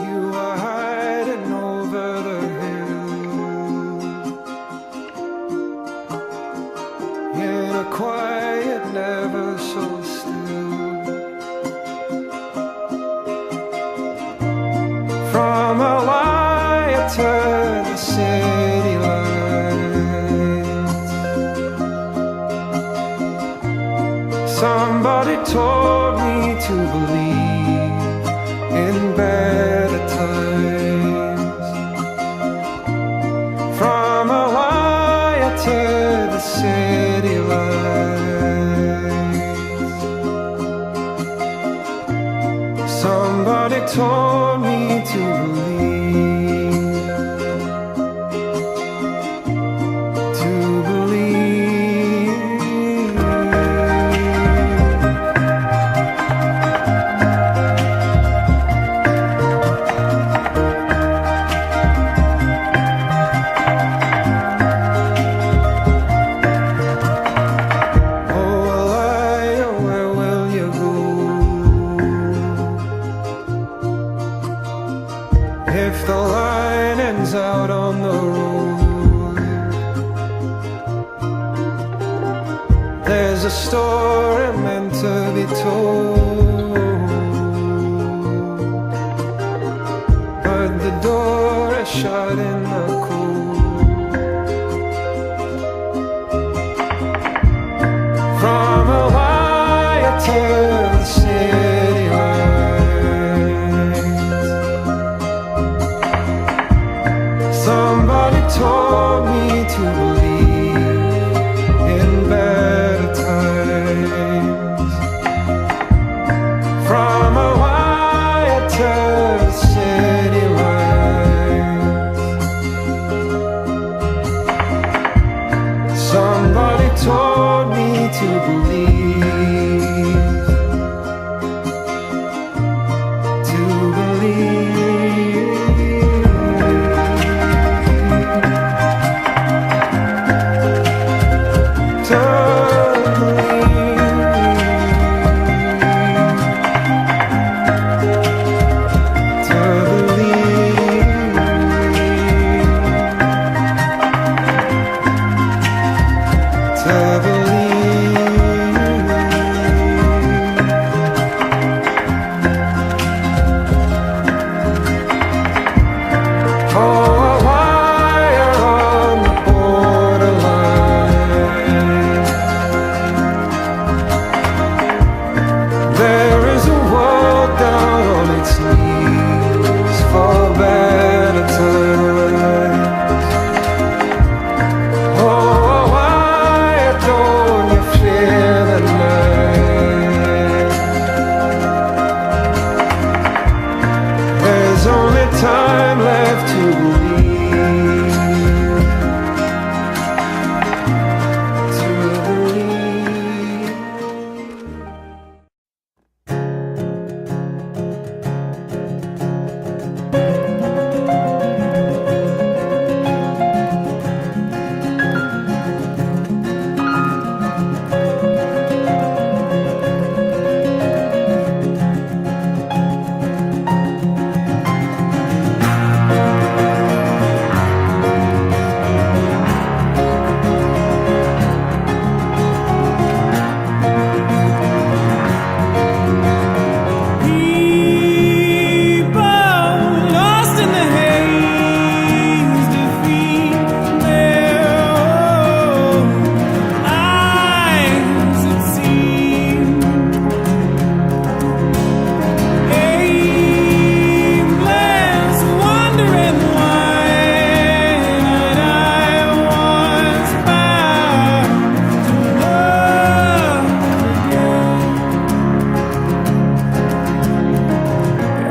You are hiding over the hill in a quiet, never so still. From Hawaii to the city lights, somebody told me to believe in better times. From Hawaii to the city lights, somebody told me to believe, to believe. Oh, Elia, where will you go? If the line ends out on the road, there's a story meant to be told, but the door is shut in the cold. From Hawaii to the city lights, somebody told me to believe in better times. From Hawaii to the city lights, somebody told me to believe, to believe. To time left to believe, to believe.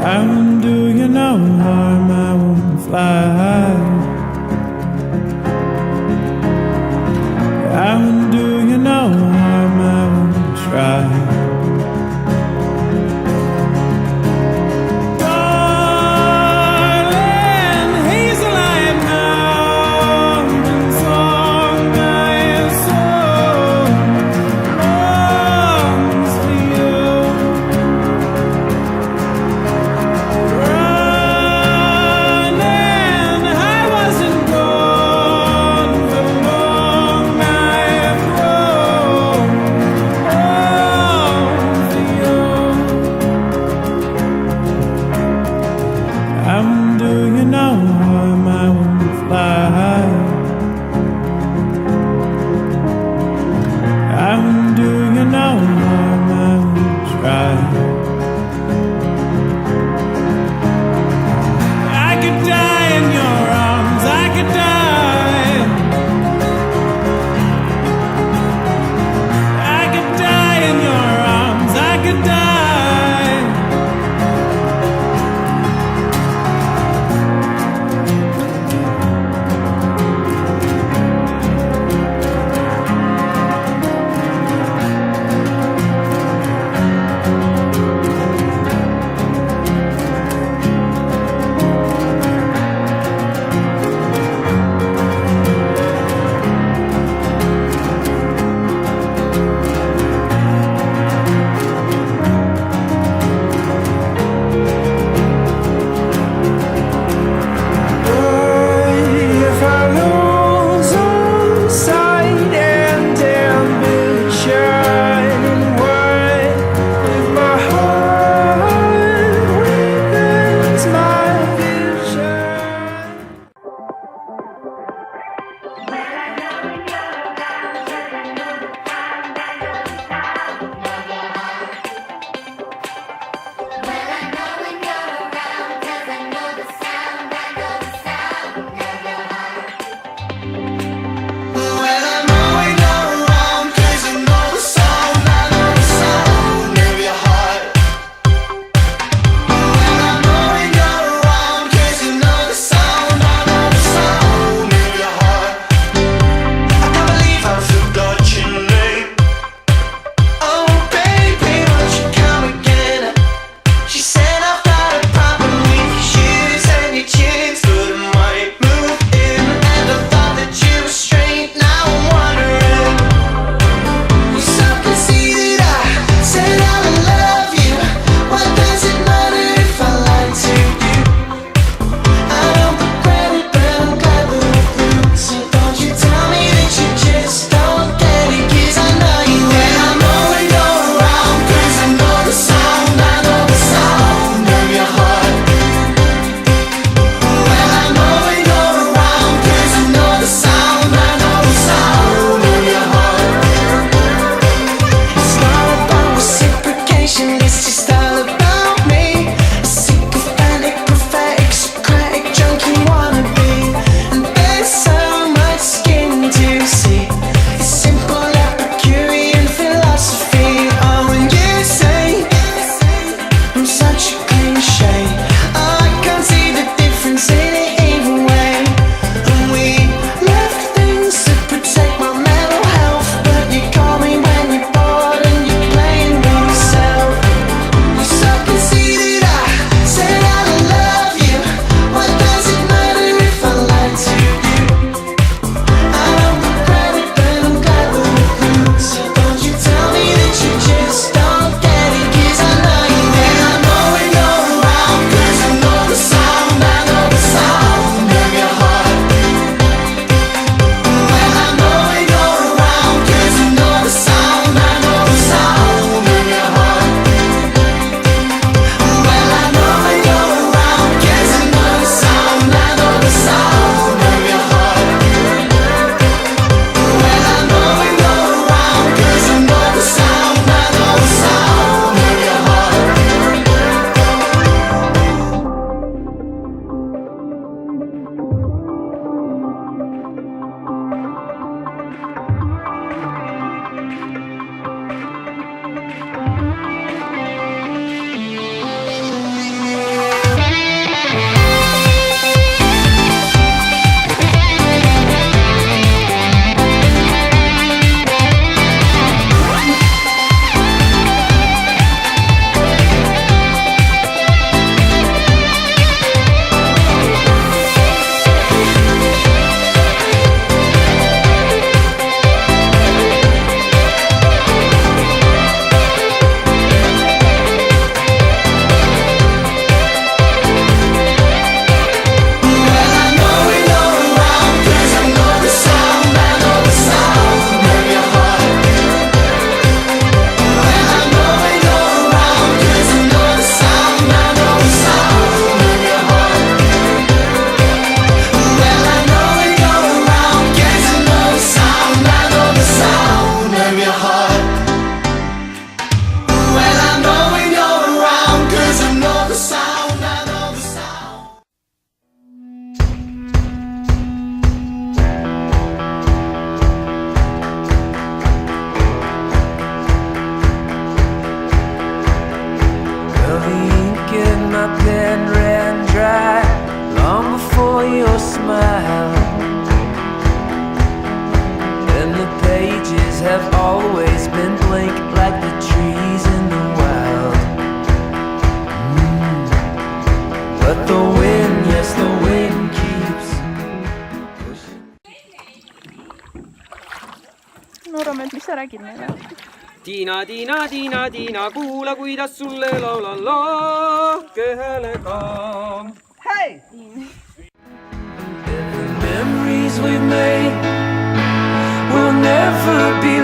How do you know harm I won't fly? How do you know harm I won't try? Darling, hazel I am now, and song I so longs for you. conversation. It's just all about me. A sycophantic, prophetic, Socratic, junkie wannabe. And there's so much skin to see. It's simple Epicurean philosophy. Oh, and you say I'm such a cliche. I can't see the difference in it either way. And we left things to protect my mental health, but you call me when you're bored and you're playing with yourself. You're so conceited, I said I love you. What does it matter if I lied to you? I don't regret it, but I'm glad we're through. So don't you tell me that you just don't get it, 'cause I know you do. I know when you're around, 'cause I know the sound of your heart. Well, I know when you're around, 'cause I know the sound of your heart. Well, I know when you're around, 'cause I know the sound of your heart. Well, I know when you're around, 'cause I know the sound of your heart. Well, I know when you're around, 'cause I know the sound, I know the sound. Well, the ink in my pen ran dry long before your smile, and the pages have always been blank like the trees in the wild. But the wind, yes, the wind keeps pushing. Noorumees, mis sa räägid meile? Tiina, Tiina, Tiina, Tiina, kuula, kuidas sulle laulan lahke häälega. The memories we've made will never be